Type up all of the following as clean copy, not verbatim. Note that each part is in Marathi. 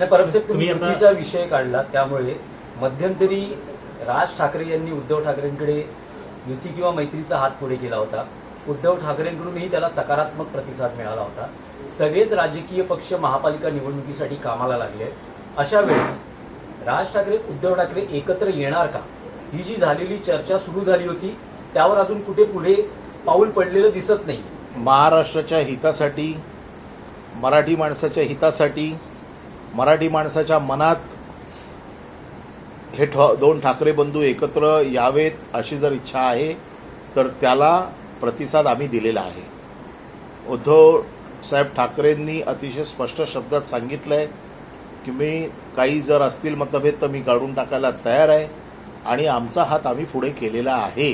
नाही परमसेठ, तुम्ही युतीचा विषय काढला त्यामुळे मध्यंतरी राज ठाकरे यांनी उद्धव ठाकरेंकडे युती किंवा मैत्रीचा हात पुढे केला होता. उद्धव ठाकरेंकडूनही त्याला सकारात्मक प्रतिसाद मिळाला होता. सगळेच राजकीय पक्ष महापालिका निवडणुकीसाठी कामाला लागले. अशा वेळेस राज ठाकरे उद्धव ठाकरे एकत्र येणार का, ही जी झालेली चर्चा सुरू झाली होती त्यावर अजून कुठे पुढे पाऊल पडलेलं दिसत नाही. महाराष्ट्राच्या हितासाठी, मराठी माणसाच्या हितासाठी, मराठी माणसाच्या मनात हे दोन ठाकरे बंधू एकत्र यावेत अशी जर इच्छा आहे तर त्याला प्रतिसाद आम्ही दिलेला आहे. उद्धव साहेब ठाकरेंनी अतिशय स्पष्ट शब्दात सांगितलं आहे की मी काही जर असतील मतभेद तर मी काढून टाकायला तयार आहे आणि आमचा हात आम्ही पुढे केलेला आहे.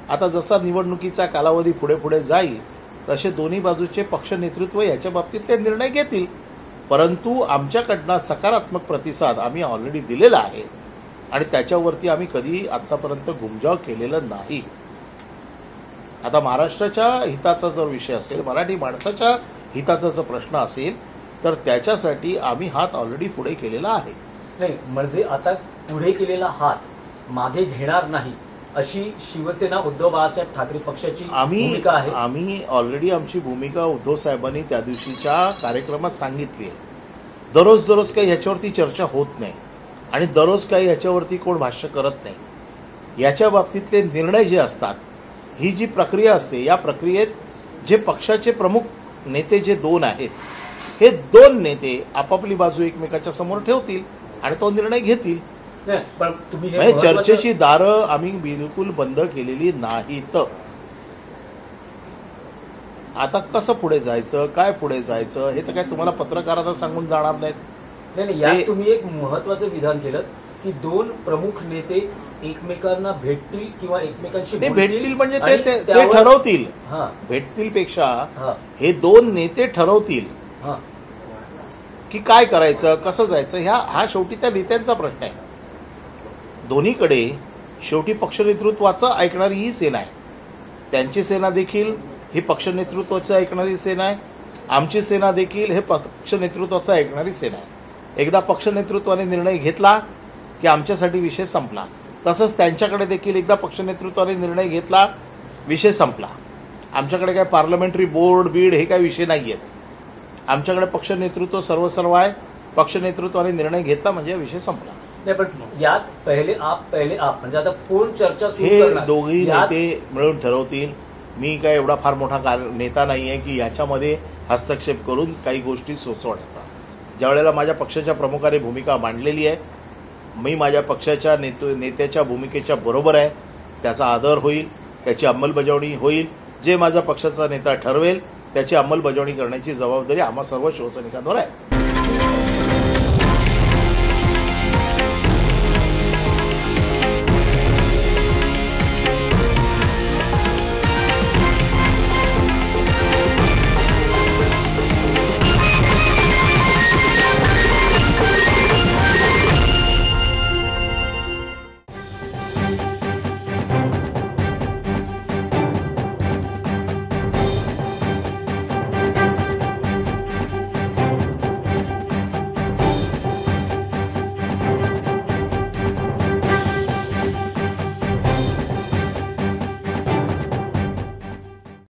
आता जसा निवडणुकीचा कालावधी पुढे पुढे जाईल तसे दोन्ही बाजूचे पक्ष नेतृत्व याच्या बाबतीतले निर्णय घेतील, परंतु आमच्याकडनं सकारात्मक प्रतिसाद आम्ही ऑलरेडी दिलेला आहे आणि त्याच्यावरती आम्ही कधी आत्तापर्यंत घुमजाव केलेला नाही. आता महाराष्ट्राच्या हिताचा जर विषय असेल, मराठी माणसाच्या हिताचा जर प्रश्न असेल तर त्याच्यासाठी आम्ही हात ऑलरेडी पुढे केलेला आहे. नाही म्हणजे आता पुढे केलेला हात मागे घेणार नाही अशी शिवसेना उद्धव बाळासाहेब ठाकरे पक्षाची भूमिका आहे. आम्ही ऑलरेडी आमची भूमिका उद्धव साहेबांनी त्या दिवशीच्या कार्यक्रमात सांगितली आहे. दररोज काही ह्याच्यावरती चर्चा होत नाही आणि दररोज काही ह्याच्यावरती कोण भाष्य करत नाही. याच्या बाबतीतले निर्णय जे असतात, ही जी प्रक्रिया असते, या प्रक्रियेत जे पक्षाचे प्रमुख नेते जे दोन आहेत, हे दोन नेते आपापली बाजू एकमेकाच्या समोर ठेवतील आणि तो निर्णय घेतील. पण तुम्ही चर्चेची दारं आम्ही बिलकुल बंद केलेली नाहीत. आता कसं पुढे जायचं, काय पुढे जायचं हे तर काय तुम्हाला पत्रकारांना सांगून जाणार नाहीत. नाही, यात तुम्ही एक महत्वाचं विधान केलं की दोन प्रमुख नेते एकमेकांना भेटतील किंवा एकमेकांशी भेटतील म्हणजे ते ठरवतील. भेटतील पेक्षा हे दोन नेते ठरवतील की काय करायचं, कसं जायचं. हा शेवटी त्या नेत्यांचा प्रश्न आहे. दोन्हीकडे शेवटी पक्षनेतृत्वाचं ऐकणारी ही सेना आहे. त्यांची सेना देखील ही पक्षनेतृत्वाचं ऐकणारी सेना आहे. आमची सेना देखील हे पक्षनेतृत्वाचं ऐकणारी सेना आहे. एकदा पक्षनेतृत्वाने निर्णय घेतला की आमच्यासाठी विषय संपला. तसंच त्यांच्याकडे देखील एकदा पक्षनेतृत्वाने निर्णय घेतला, विषय संपला. आमच्याकडे काय पार्लमेंटरी बोर्ड बीड हे काय विषय नाही आहेत. आमच्याकडे पक्षनेतृत्व सर्वसर्व आहे. पक्षनेतृत्वाने निर्णय घेतला म्हणजे विषय संपला. नाही पण यात पहिले आप म्हणजे आता कोण चर्चा सुरू हे करणार, दोघी नेते मिळून ठरवतील. मी काय एवढा फार मोठा नेता नाही आहे की याच्यामध्ये हस्तक्षेप करून काही गोष्टी सुचवण्याचा. ज्या वेळेला माझ्या पक्षाच्या प्रमुखाने भूमिका मांडलेली आहे, मी माझ्या पक्षाच्या नेत्याच्या भूमिकेच्या बरोबर आहे. त्याचा आदर होईल, त्याची अंमलबजावणी होईल. जे माझा पक्षाचा नेता ठरवेल त्याची अंमलबजावणी करण्याची जबाबदारी आम्हा सर्व शिवसैनिकांवर आहे.